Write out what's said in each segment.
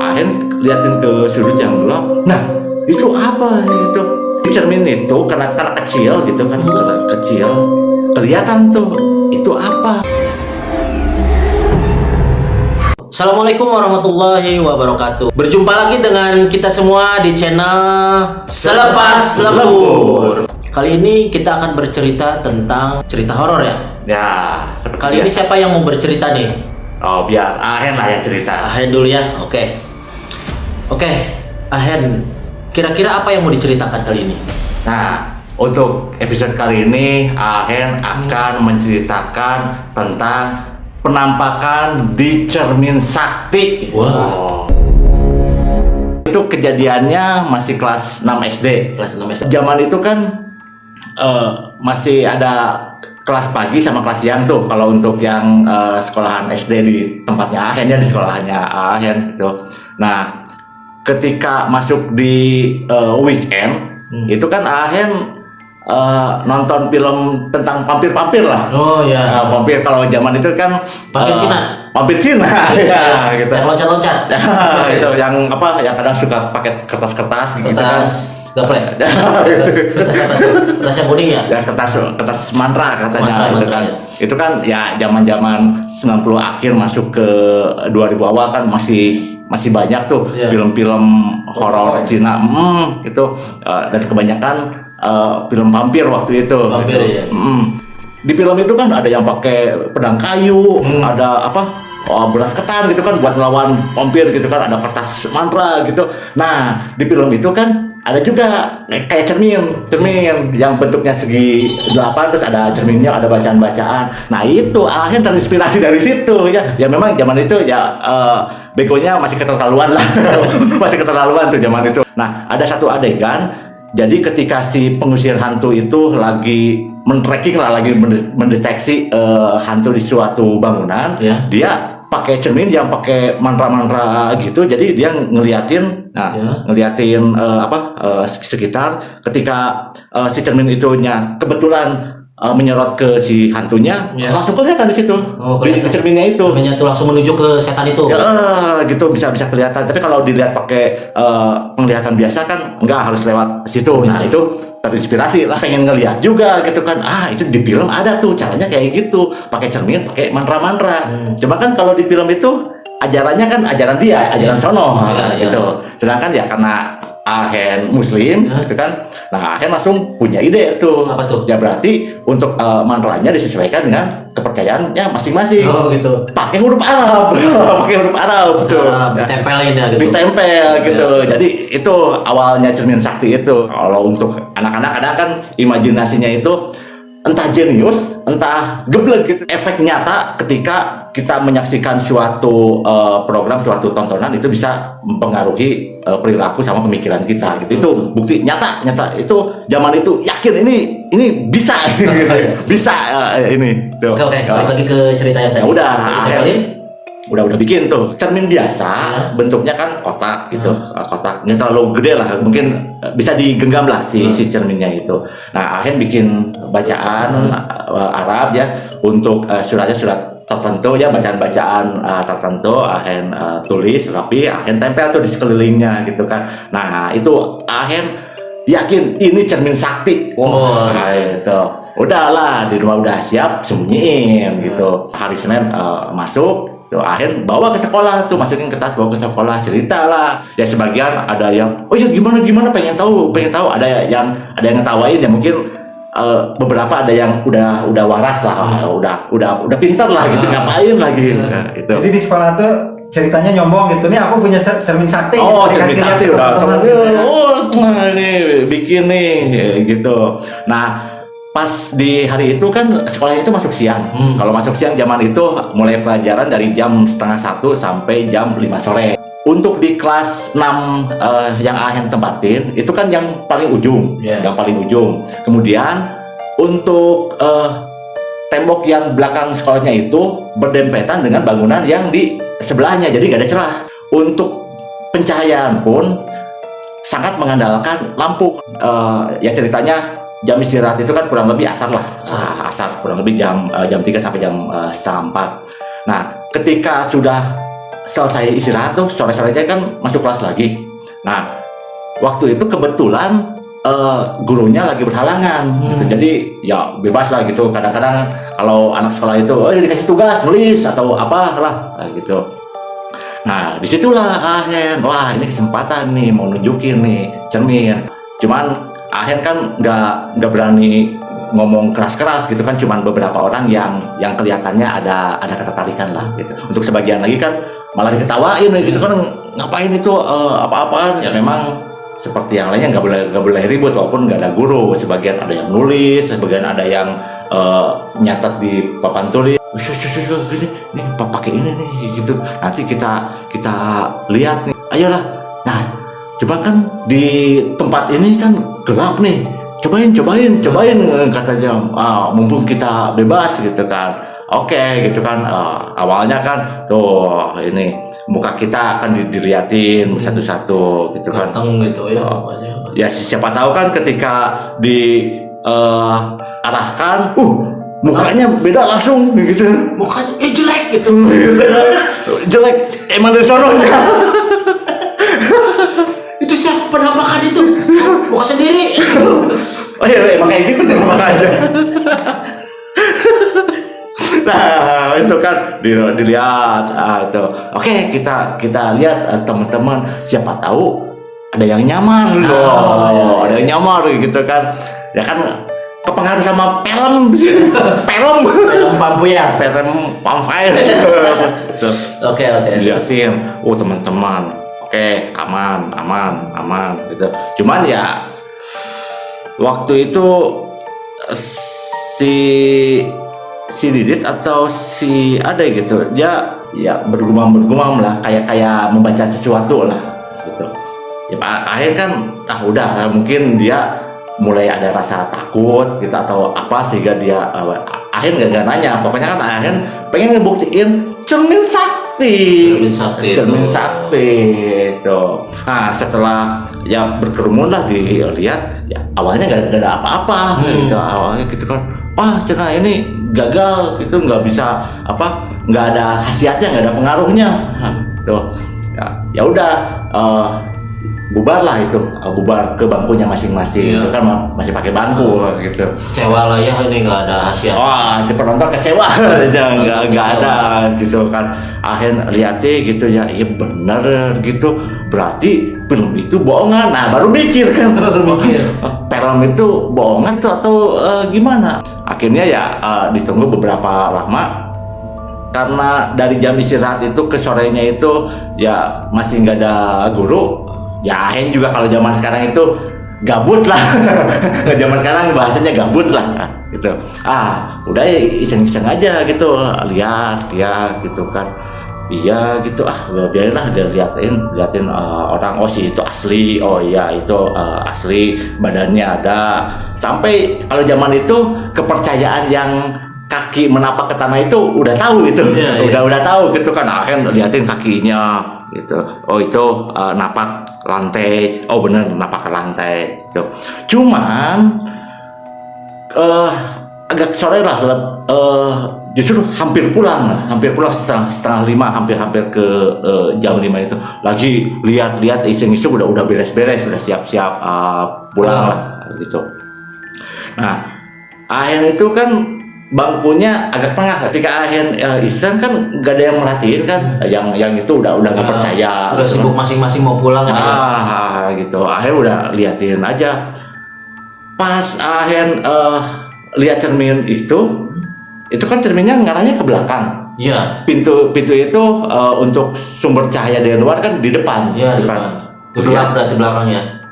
Ahen liatin ke sudut yang gelap. Nah, itu apa itu? Di cermin itu karena kecil gitu kan, karena kecil kelihatan tuh itu apa. Assalamualaikum warahmatullahi wabarakatuh. Berjumpa lagi dengan kita semua di channel Selepas Lembur. Kali ini kita akan bercerita tentang cerita horor ya. Ya, seperti Kali ini siapa yang mau bercerita nih? Oh, biar Ahen lah yang cerita. Ahen dulu ya. Oke, Ahen. Kira-kira apa yang mau diceritakan kali ini? Nah, untuk episode kali ini Ahen akan menceritakan tentang penampakan di cermin sakti. Wah. Itu kejadiannya masih kelas 6 SD. Kelas 6 SD. Zaman itu kan masih ada kelas pagi sama kelas siang tuh. Kalau untuk yang sekolahan SD di tempatnya Ahen ya, di sekolahannya Ahen tuh. Nah, ketika masuk di weekend itu kan Ahen nonton film tentang vampir-vampir lah. Oh ya. Vampir kalau zaman itu kan Vampir Cina. Vampir Cina ya gitu. Yang loncat-loncat. Itu yang apa? Yang kadang suka pakai kertas-kertas gitu kan. Gaple. Kertas apa tuh? Kertas yang kuning ya? Ya kertas mantra katanya Mantra, gitu kan. ya. Itu kan ya zaman-zaman 90 akhir masuk ke 2000 awal kan masih banyak tuh film-film horor Cina itu dan kebanyakan film vampir waktu itu. Vampir gitu. ya. Di film itu kan ada yang pakai pedang kayu, ada apa? Beras ketan gitu kan buat melawan vampir gitu kan, ada kertas mantra gitu. Nah, di film itu kan ada juga kayak cermin yang bentuknya segi 8 terus ada cerminnya, ada bacaan-bacaan. Nah, itu Ahen terinspirasi dari situ ya. Ya memang zaman itu ya begonya masih keterlaluan lah. Masih keterlaluan tuh zaman itu. Nah, ada satu adegan. Jadi ketika si pengusir hantu itu lagi men-tracking lah, lagi mendeteksi hantu di suatu bangunan, dia pakai cermin yang pakai mantra-mantra gitu. Jadi dia ngeliatin, sekitar. Ketika si cermin itunya kebetulan menyorot ke si hantunya, langsung kelihatan di situ. Di cerminnya itu. Cerminnya tuh langsung menuju ke setan itu. Ya, gitu bisa kelihatan. Tapi kalau dilihat pakai penglihatan biasa kan enggak, harus lewat situ. Nah, itu terinspirasi lah, pengen ngelihat juga gitu kan. Itu di film ada tuh caranya kayak gitu, pakai cermin, pakai mantra-mantra. Cuma kan kalau di film itu ajarannya kan ajaran dia, ajaran sono gitu. Sedangkan ya karena Ahen Muslim gitu kan. Nah, Ahen langsung punya ide tuh. Apa tuh? Ya berarti untuk mantranya disesuaikan dengan kepercayaannya masing-masing. Oh gitu. Pakai huruf Arab. Pakai huruf Arab tuh. Ditempelin ya gitu. Ditempel gitu. Jadi itu awalnya cermin sakti itu. Kalau untuk anak-anak kadang kan imajinasinya itu entah jenius, entah geblek gitu. Efek nyata ketika kita menyaksikan suatu program, suatu tontonan itu bisa mempengaruhi perilaku sama pemikiran kita gitu. Itu bukti nyata itu zaman itu yakin ini bisa. Bisa ini tuh. Oke, balik lagi ke cerita yang tadi. Udah bikin tuh cermin biasa, bentuknya kan kotak gitu, kotak nggak terlalu gede lah, mungkin bisa digenggam lah si cerminnya itu. Nah, Ahen bikin bacaan Arab ya untuk surat tertentu ya, bacaan-bacaan tertentu Ahen tulis rapi, Ahen tempel tuh di sekelilingnya gitu kan. Nah, itu Ahen yakin ini cermin sakti. Nah, itu udahlah, di rumah udah siap, sembunyiin gitu. Hari Senin masuk tuh, Ahen bawa ke sekolah tuh, masukin ke tas, bawa ke sekolah, cerita lah. Ya sebagian ada yang oh ya gimana pengen tahu, ada yang ngetawain ya, mungkin beberapa ada yang udah waras lah, udah pintar lah gitu, ngapain lagi itu. Jadi di sekolah tuh ceritanya nyombong gitu, nih aku punya cermin sakti. Cermin sakti udah nih bikin nih gitu. Nah, pas di hari itu kan sekolahnya itu masuk siang. Kalau masuk siang zaman itu mulai pelajaran dari jam 12:30 sampai jam 5 sore. Untuk di kelas 6 yang Ahen tempatin itu kan yang paling ujung, yang paling ujung. Kemudian untuk tembok yang belakang sekolahnya itu berdempetan dengan bangunan yang di sebelahnya, jadi nggak ada celah. Untuk pencahayaan pun sangat mengandalkan lampu. Ya ceritanya jam istirahat itu kan kurang lebih asar lah, asar kurang lebih jam 3 sampai jam setengah 4. Nah, ketika sudah selesai istirahat tuh sore-sorenya kan masuk kelas lagi. Nah, waktu itu kebetulan gurunya lagi berhalangan gitu. Jadi ya bebas lah gitu. Kadang-kadang kalau anak sekolah itu dikasih tugas nulis atau apa lah gitu. Nah, disitulah Ahen, wah ini kesempatan nih mau nunjukin nih cermin. Cuman Ahen kan nggak berani ngomong keras-keras gitu kan, cuman beberapa orang yang kelihatannya ada ketertarikan lah gitu. Untuk sebagian lagi kan malah diketawain gitu kan, ngapain itu apa-apaan ya. Memang seperti yang lainnya nggak boleh ribut walaupun nggak ada guru. Sebagian ada yang nulis, sebagian ada yang nyatat di papan tulis. Gini, nih pakai ini nih gitu. Nanti kita lihat nih. Ayolah. Nah, coba kan di tempat ini kan gelap nih. Cobain katanya. Mumpung kita bebas gitu kan. Oke, gitu kan. Awalnya kan tuh ini muka kita akan diliatin satu-satu gitu kan. Ganteng gitu ya pokoknya. Ya siapa tahu kan ketika di arahkan mukanya beda langsung gitu. Mukanya jelek gitu. Jelek emang dari sononya. Itu siapa penampakan itu? Muka sendiri. Oh iya emang kayak gitu tuh makanya. Nah itu kan dilihat itu. Oke, kita lihat teman-teman, siapa tahu ada yang nyamar loh. Ada yang nyamar gitu kan. Ya kan kepengaruh sama film Pampuya. film Vampire. Oke. Dilihatin, teman-teman, oke, aman gitu. Cuman ya waktu itu si Didit atau si Ade gitu, dia ya bergumam lah, kayak membaca sesuatu lah gitu. Ya akhir kan udah mungkin dia mulai ada rasa takut gitu atau apa sehingga dia akhir nggak nanya. Pokoknya kan akhir pengen ngebuktiin cermin sakti itu. Nah setelah ya berkerumun lah dilihat, ya awalnya nggak ada apa-apa gitu. Awalnya gitu kan, wah cina ini gagal gitu, nggak bisa nggak ada khasiatnya, nggak ada pengaruhnya tuh. Ya udah bubar lah itu, bubar ke bangkunya masing-masing. Itu kan masih pakai bangku gitu. Kecewa lah ya, ini nggak ada khasiat. Wah, penonton kecewa aja, nggak ada gitu kan. Akhirnya lihatnya gitu ya, iya bener gitu. Berarti film itu bohongan. Nah baru mikir kan, film itu bohongan tuh atau gimana? Akhirnya ya ditunggu beberapa lama. Karena dari jam istirahat itu ke sorenya itu ya masih nggak ada guru. Ya Ahen juga kalau zaman sekarang itu gabut lah. Zaman sekarang bahasanya gabut lah gitu. Udah iseng-iseng aja gitu, lihat gitu kan. Iya gitu, biarin lah dia liatin orang, si itu asli, iya itu asli, badannya ada. Sampai kalau zaman itu kepercayaan yang kaki menapak ke tanah itu udah tahu gitu. Udah tahu gitu kan. Ahen liatin kakinya gitu. Itu napak lantai. Bener napak ke lantai gitu. Cuman agak sore lah, justru hampir pulang setengah 5, hampir ke jam 5 itu lagi lihat iseng-iseng udah beres-beres, udah siap-siap pulang lah gitu. Nah Ahen itu kan bangkunya agak tengah. Ketika Ahen iseng kan nggak ada yang merhatiin kan, yang itu udah nggak percaya, udah gitu sibuk kan. masing-masing mau pulang gitu. Ahen udah liatin aja. Pas Ahen lihat cermin itu kan cerminnya ngarahnya ke belakang. Iya. Pintu itu untuk sumber cahaya dari luar kan di depan. Iya, gitu kan. Gelap berarti belakangnya.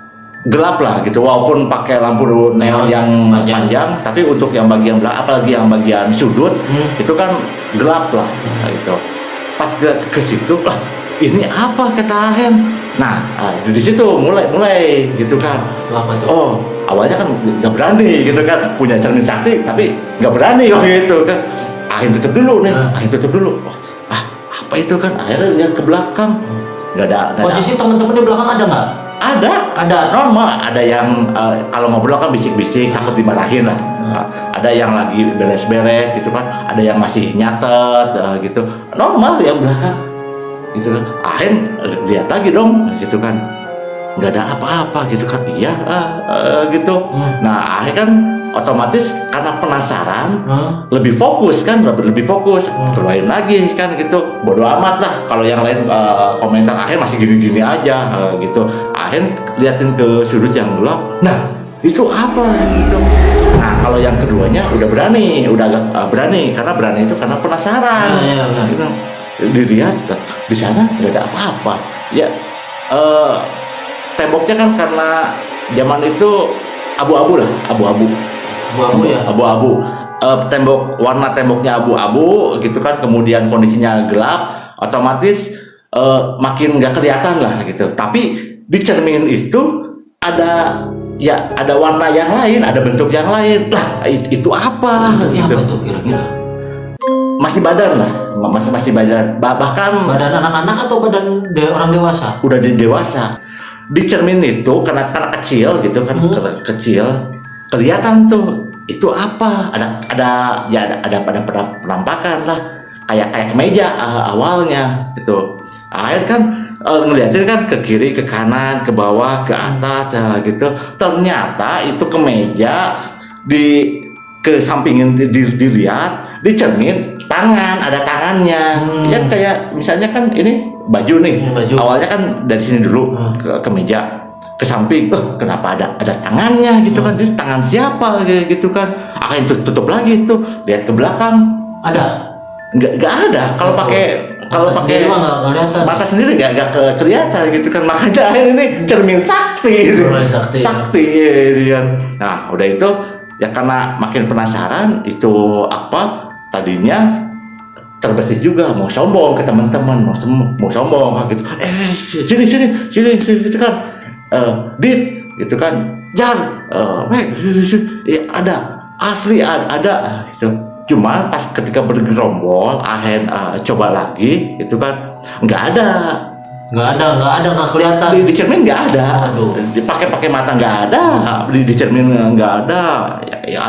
Gelap lah gitu, walaupun pakai lampu neon yang panjang, tapi untuk yang bagian belakang, apalagi yang bagian sudut itu kan gelap lah gitu. Pas ke situ lah, ini apa kata Ahen. Nah di situ mulai gitu kan. Itu apa tuh? Awalnya kan nggak berani gitu kan, punya cermin sakti tapi nggak berani waktu itu kan. Ahen tutup dulu nih, apa itu kan. Akhirnya lihat ke belakang, nggak ada. Posisi teman-teman di belakang ada nggak? Ada normal, ada yang kalau ngobrol kan bisik-bisik takut dimarahin lah. Ada yang lagi beres-beres gitu kan, ada yang masih nyatet gitu, normal yang belakang. gitu kan. Akhirnya lihat lagi dong gitu kan, nggak ada apa-apa gitu kan. Iya gitu. Nah akhirnya kan otomatis karena penasaran lebih fokus kan, lebih fokus keluarin lagi kan gitu. Bodoh amat lah kalau yang lain komentar akhir masih gini-gini aja gitu. Akhir liatin ke sudut yang gelap, nah itu apa gitu. Nah kalau yang keduanya udah berani, udah agak berani, karena berani itu karena penasaran gitu. Dilihat di sana nggak ada apa-apa ya. Temboknya kan karena zaman itu abu-abu lah, abu-abu ya. Abu-abu. Warna temboknya abu-abu gitu kan, kemudian kondisinya gelap, otomatis makin nggak kelihatan lah gitu. Tapi di cermin itu ada warna yang lain, ada bentuk yang lain lah. Itu apa Bentuknya gitu. apa tuh kira-kira? Masih badan lah, masih badan. Bahkan Badan anak-anak atau badan orang dewasa? udah dewasa. Di cermin itu karena kecil gitu kan, kecil, kelihatan tuh itu apa, ada penampakan lah, kayak kemeja awalnya gitu. Akhirnya kan ngeliatin kan ke kiri, ke kanan, ke bawah, ke atas gitu. Ternyata itu kemeja ke sampingin dilihat di cermin, ada tangannya. Ya kayak misalnya kan ini baju nih, baju. awalnya kan dari sini dulu ke meja, ke samping, kenapa ada tangannya gitu kan. Jadi tangan siapa gitu kan. Akhirnya tutup lagi tuh, lihat ke belakang, Ada? nggak ada. Kalau pakai sendiri mah nggak kelihatan. mata sendiri nggak kelihatan gitu kan. Makanya akhirnya ini cermin sakti. Sakti ya. Nah udah itu ya, karena makin penasaran itu apa, tadinya terbesit juga mau sombong ke teman-teman, mau sombong gitu. Sini gitu kan. Dit gitu kan. Jar, ya ada, asli ada gitu. Cuma pas ketika bergerombol, coba lagi gitu kan, nggak ada, nggak kelihatan. di cermin nggak ada. Aduh. Dipakai mata nggak ada, di cermin nggak ada. Ya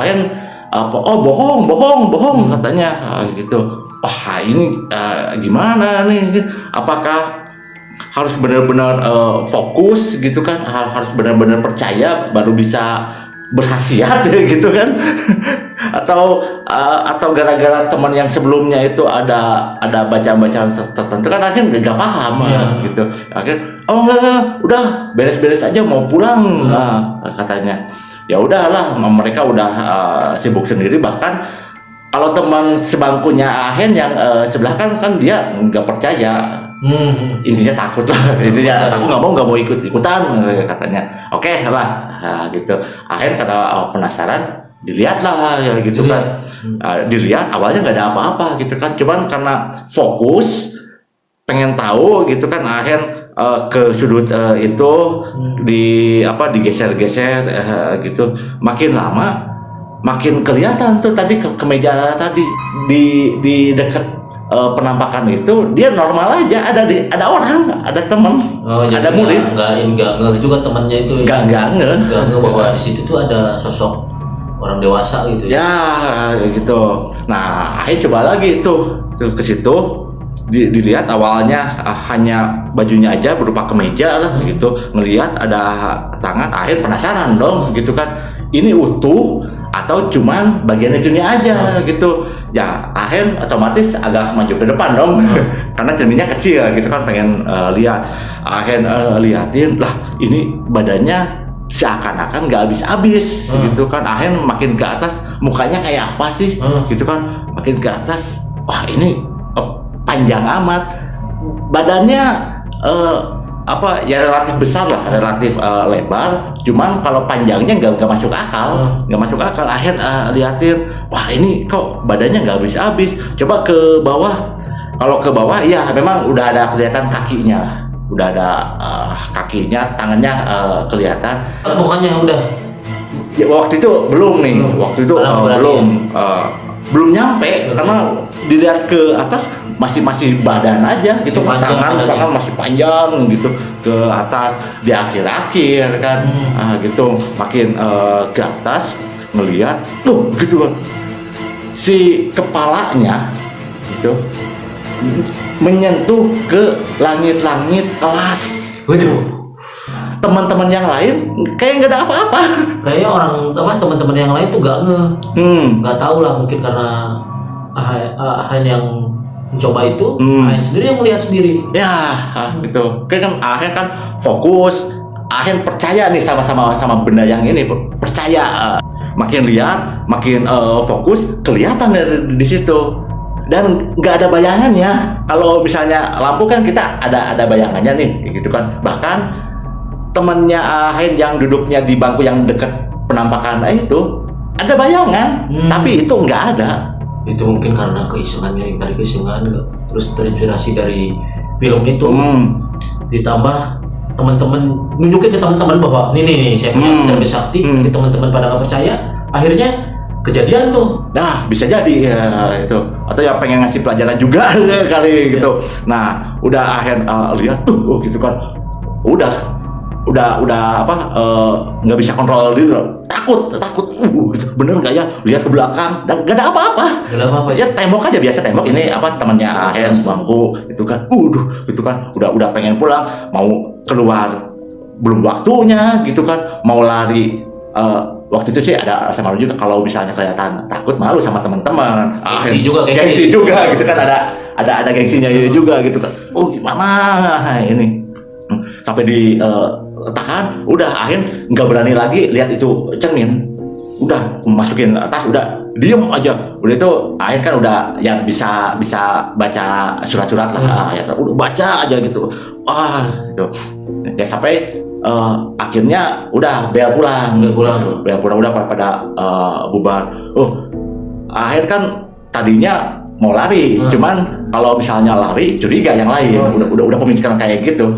apa? Oh bohong katanya gitu. Wah ini gimana nih? Apakah harus benar-benar fokus gitu kan? Harus benar-benar percaya baru bisa berkhasiat gitu kan? atau gara-gara teman yang sebelumnya itu ada bacaan-bacaan tertentu kan, akhirnya nggak paham gitu. Akhirnya enggak, udah beres-beres aja mau pulang katanya. Ya udahlah, mereka udah sibuk sendiri. Bahkan kalau teman sebangkunya Ahen yang sebelah kan dia nggak percaya. Intinya takut lah, intinya aku nggak mau ikutan katanya. Oke lah gitu. Ahen karena penasaran, dilihat lah ya gitu kan. Dilihat awalnya nggak ada apa-apa gitu kan, cuman karena fokus pengen tahu gitu kan, Ahen ke sudut itu digeser-geser gitu. Makin lama makin kelihatan tuh tadi kemeja tadi di dekat penampakan itu dia normal aja, ada orang, ada teman, ada murid. Nggak ngeh juga temannya itu. Nggak ngeh bahwa di situ tuh ada sosok orang dewasa gitu ya gitu. Nah akhirnya coba lagi tuh ke situ, dilihat awalnya hanya bajunya aja berupa kemeja lah gitu. Ngelihat ada tangan, akhir penasaran dong gitu kan, ini utuh atau cuman bagian itunya aja gitu. Ya akhir otomatis agak maju ke depan dong karena cerminnya kecil gitu kan, pengen lihat. Akhir liatin lah, ini badannya seakan-akan nggak habis-habis gitu kan. Akhir makin ke atas, mukanya kayak apa sih gitu kan, makin ke atas, wah ini panjang amat badannya, ya relatif besar lah, relatif lebar, cuman kalau panjangnya nggak masuk akal. Akhir liatin, wah ini kok badannya nggak habis-habis. Coba ke bawah, kalau ke bawah ya memang udah ada kelihatan kakinya, udah ada kakinya, tangannya kelihatan. Mukanya udah Ya, waktu itu belum nih, belum nyampe karena dilihat ke atas masih badan aja gitu, tangan masih panjang gitu ke atas, di akhir kan gitu. Makin ke atas ngelihat tuh gitu kan, si kepalanya gitu menyentuh ke langit-langit kelas. Waduh. Teman-teman yang lain kayak nggak ada apa-apa. Kayaknya teman-teman yang lain tuh nggak tahu lah, mungkin karena Ahen yang mencoba itu, Ahen sendiri yang melihat sendiri. Ya, gitu. Kan Ahen kan fokus, Ahen percaya nih sama benda yang ini, percaya. Makin lihat, makin fokus, kelihatan di situ. Dan nggak ada bayangannya. Kalau misalnya lampu kan kita ada bayangannya nih, gitu kan. Bahkan temannya Ahen yang duduknya di bangku yang dekat penampakan itu ada bayangan, tapi itu nggak ada. Itu mungkin karena keisengannya yang tadi terus terinspirasi dari film itu, ditambah teman-teman nunjukin ke teman-teman bahwa nih saya punya cermin sakti, teman-teman pada nggak percaya, akhirnya kejadian tuh. Nah, bisa jadi ya itu, atau ya pengen ngasih pelajaran juga kali gitu. Nah, udah Ahen lihat tuh gitu kan, udah nggak bisa kontrol diri, takut gitu. Bener nggak ya, lihat ke belakang dan nggak ada apa-apa. Ya tembok aja, biasa tembok. Ini temannya Ahen bangku itu kan, gitu kan, udah pengen pulang, mau keluar belum waktunya gitu kan, mau lari. Waktu itu sih ada rasa malu juga kalau misalnya kelihatan takut, malu sama teman-teman. Gengsi juga gitu kan, ada gengsinya juga gitu kan. Oh gimana ini? Sampai ditahan, udah Ahen nggak berani lagi lihat itu cermin, udah masukin tas, udah diem aja. Udah itu Ahen kan udah ya bisa baca surat-surat lah, ya udah baca aja gitu. Gitu. Ya sampai akhirnya udah bel pulang udah pada bubar. Ahen kan tadinya mau lari, cuman kalau misalnya lari curiga yang lain. Udah pemikiran kayak gitu.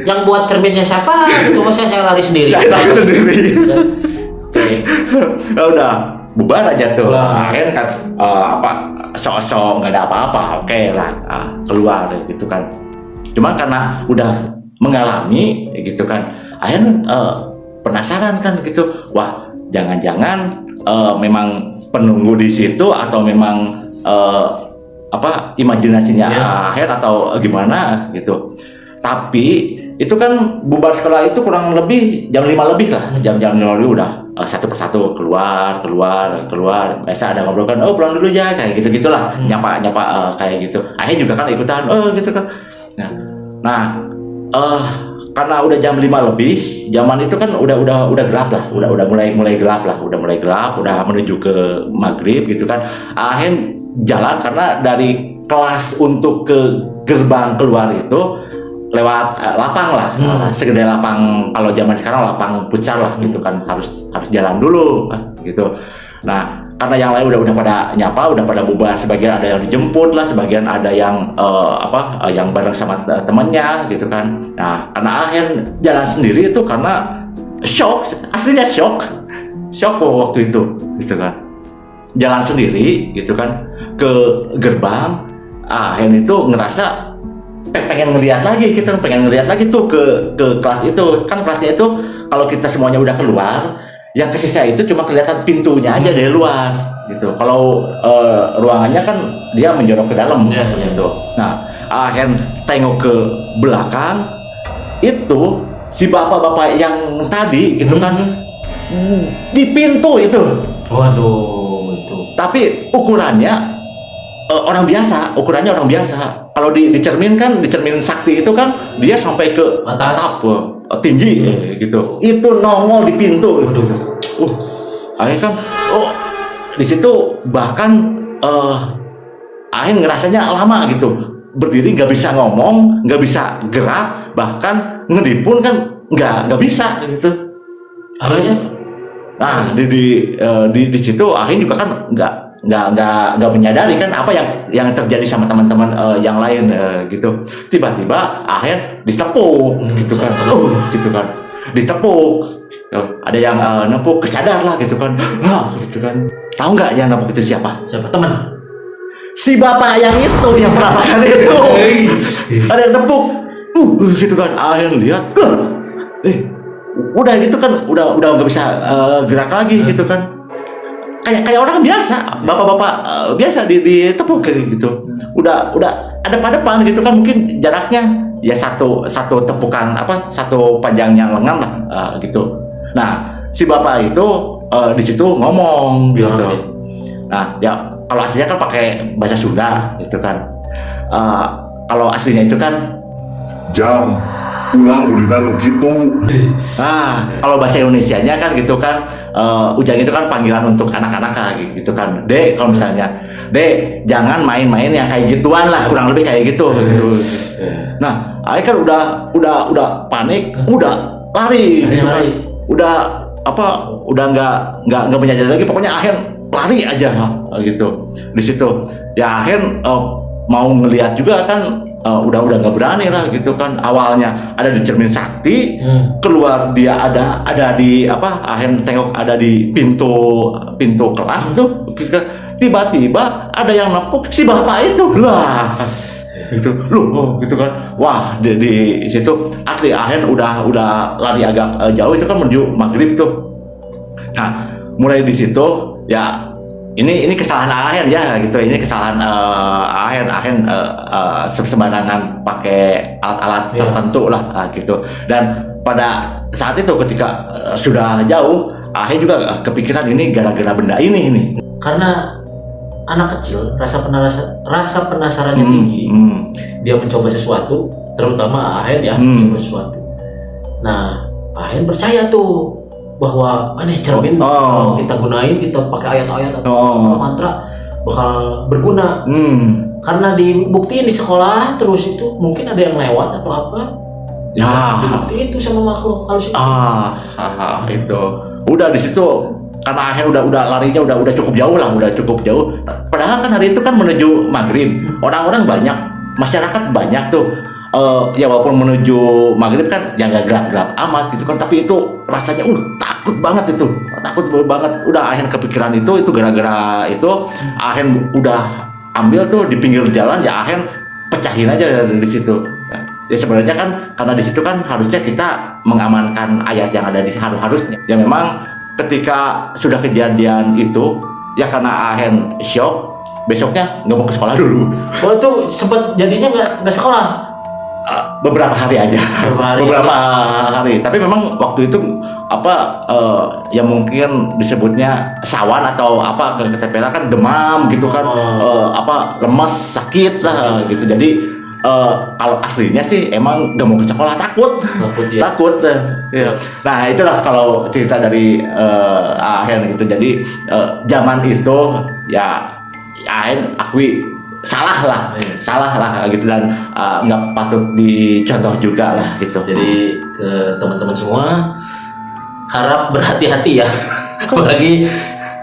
Yang buat cerminnya siapa? Itu maksudnya saya lari sendiri. Ya udah bubar aja tuh. Akhirnya kan sok-sok nggak ada apa-apa, oke lah, keluar gitu kan. Cuman karena udah mengalami gitu kan, akhirnya penasaran kan gitu. Wah, jangan-jangan memang penunggu di situ atau memang imajinasinya Ahen atau gimana gitu. Tapi itu kan bubar sekolah itu kurang lebih jam 5 lebih lah. Jam 5 lebih udah satu persatu keluar. Biasa ada ngobrol kan, pulang dulu ya, kayak gitu-gitulah. Nyapa kayak gitu. Ahen juga kan ikutan gitu kan. Nah, karena udah jam 5 lebih, zaman itu kan udah gelap lah, udah mulai gelap lah, udah menuju ke maghrib gitu kan. Ahen jalan karena dari kelas untuk ke gerbang keluar itu lewat lapang lah, segede lapang kalau zaman sekarang lapang futsal lah gitu kan, harus jalan dulu gitu. Nah, karena yang lain udah pada nyapa, udah pada bubar, sebagian ada yang dijemput lah, sebagian ada yang yang bareng sama temannya gitu kan. Nah, karena Ahen jalan sendiri itu karena aslinya shock waktu itu gitu kan. Jalan sendiri gitu kan ke gerbang, Ahen itu ngerasa pengen ngeliat lagi tuh ke kelas itu kan. Kelasnya itu kalau kita semuanya udah keluar, yang kesisa itu cuma kelihatan pintunya aja dari luar gitu. Kalau ruangannya kan dia menjorok ke dalam gitu. Nah, Ahen tengok ke belakang, itu si bapak-bapak yang tadi gitu kan di pintu itu. Waduh. Tapi ukurannya orang biasa. Kalau di cermin kan, di cermin sakti itu kan dia sampai ke atas, tinggi gitu. Itu nongol di pintu. Akhirnya kan di situ bahkan Ahen ngerasanya lama gitu. Berdiri nggak bisa ngomong, nggak bisa gerak, bahkan ngedip pun kan nggak bisa gitu. Akhirnya nah di situ Ahen juga kan nggak menyadari kan apa yang terjadi sama teman-teman yang lain gitu. Tiba-tiba Ahen ditepuk gitu kan, ditepuk. Ada yang nepuk, kesadar lah gitu kan. Gitu kan. Tahu nggak yang nepuk itu siapa? Teman? Si bapak yang itu, yang penampakan itu. Ada yang nepuk, gitu kan. Ahen lihat, udah gitu kan, udah nggak bisa gerak lagi gitu kan. Kayak orang biasa, bapak-bapak biasa ditepuk kayak gitu. Udah depan gitu kan, mungkin jaraknya ya satu tepukan satu panjangnya lengan lah gitu. Nah si bapak itu di situ ngomong Bilang gitu. apa dia? Nah ya kalau aslinya kan pakai bahasa Sunda gitu kan. Kalau aslinya itu kan Jam, ulah ulina nu kitu. kalau bahasa Indonesianya kan gitu kan, ujang itu kan panggilan untuk anak-anak gitu kan. Dek, kalau misalnya, Dek, jangan main-main yang kayak gituan lah, kurang lebih kayak gitu. Gitu. Nah, Aing kan udah panik, udah lari, gitu kan. Lari. Udah nggak menyadari lagi, pokoknya Ahen lari aja gitu. Di situ, ya Ahen mau ngelihat juga kan. Udah nggak berani lah gitu kan. Awalnya ada di cermin sakti, keluar dia ada di Ahen tengok ada di pintu kelas tuh, tiba-tiba ada yang nepuk si bapak itu lah gitu loh gitu kan. Wah di situ asli Ahen udah lari agak jauh, itu kan menuju maghrib tuh. Nah mulai di situ ya ini kesalahan Ahen ya gitu, ini kesalahan Ahen sembarangan pakai alat-alat tertentu lah gitu. Dan pada saat itu ketika sudah jauh, Ahen juga kepikiran ini gara-gara benda ini. Karena anak kecil rasa penasarannya tinggi. Dia mencoba sesuatu, terutama Ahen ya mencoba sesuatu. Nah Ahen percaya tuh bahwa aneh cermin kalau kita gunain, kita pakai ayat-ayat atau mantra bakal berguna. Karena dibuktiin di sekolah terus itu mungkin ada yang lewat atau apa. Ya. Dibuktiin tuh sama makhluk halus itu. Itu udah di situ karena Ahen udah larinya udah cukup jauh. Padahal kan hari itu kan menuju maghrib, orang-orang banyak, masyarakat banyak tuh. Ya walaupun menuju maghrib kan ya nggak gelap-gelap amat gitu kan, tapi itu rasanya takut banget. Udah Ahen kepikiran itu gara-gara itu Ahen udah ambil tuh di pinggir jalan, ya Ahen pecahin aja dari situ. Ya sebenarnya kan karena di situ kan harusnya kita mengamankan ayat yang ada di harusnya. Ya memang ketika sudah kejadian itu ya karena Ahen shock, besoknya nggak mau ke sekolah dulu. Oh itu sempat jadinya nggak sekolah. Beberapa hari aja. Beberapa hari. Tapi memang waktu itu ya mungkin disebutnya sawan atau ketepelan kan, demam gitu kan, lemes, sakit lah gitu. Jadi kalau aslinya sih emang gak mau ke sekolah, takut ya. Takut ya. Nah itulah kalau cerita dari Ahen gitu. Jadi zaman itu ya Ahen akui salah lah gitu, dan nggak patut dicontoh juga lah gitu. Jadi ke teman-teman semua harap berhati-hati ya, apalagi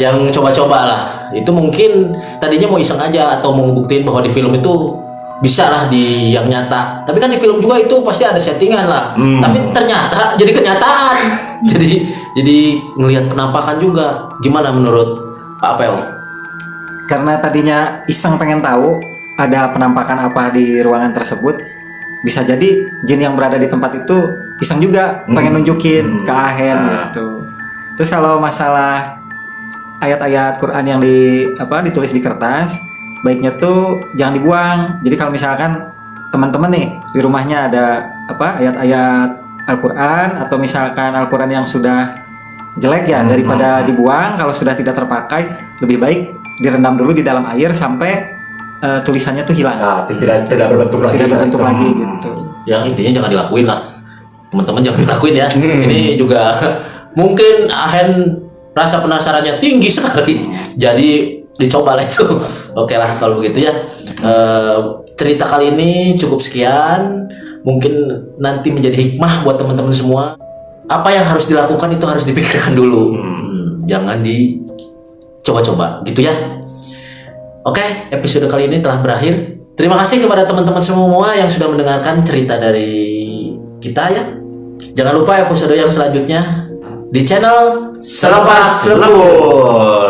yang coba-coba lah. Itu mungkin tadinya mau iseng aja atau mau buktiin bahwa di film itu bisa lah di yang nyata. Tapi kan di film juga itu pasti ada settingan lah. Tapi ternyata jadi kenyataan. jadi ngelihat penampakan juga. Gimana menurut Pak Apel? Karena tadinya iseng pengen tahu ada penampakan apa di ruangan tersebut, bisa jadi jin yang berada di tempat itu iseng juga pengen nunjukin ke Ahen gitu. Terus kalau masalah ayat-ayat Quran yang ditulis di kertas, baiknya tuh jangan dibuang. Jadi kalau misalkan teman-teman nih di rumahnya ada ayat-ayat Al-Quran, atau misalkan Al-Quran yang sudah jelek ya, daripada dibuang kalau sudah tidak terpakai, lebih baik direndam dulu di dalam air sampai tulisannya tuh hilang. Tidak berbentuk lagi. Gitu. Yang intinya jangan dilakuin lah, teman-teman, jangan dilakuin ya. Ini juga mungkin Ahen rasa penasarannya tinggi sekali, jadi dicoba lah itu. Oke lah kalau begitu ya. Cerita kali ini cukup sekian, mungkin nanti menjadi hikmah buat teman-teman semua. Apa yang harus dilakukan itu harus dipikirkan dulu, jangan dicoba-coba gitu ya. Oke, episode kali ini telah berakhir. Terima kasih kepada teman-teman semua yang sudah mendengarkan cerita dari kita ya. Jangan lupa episode yang selanjutnya di channel Selepas Lembur.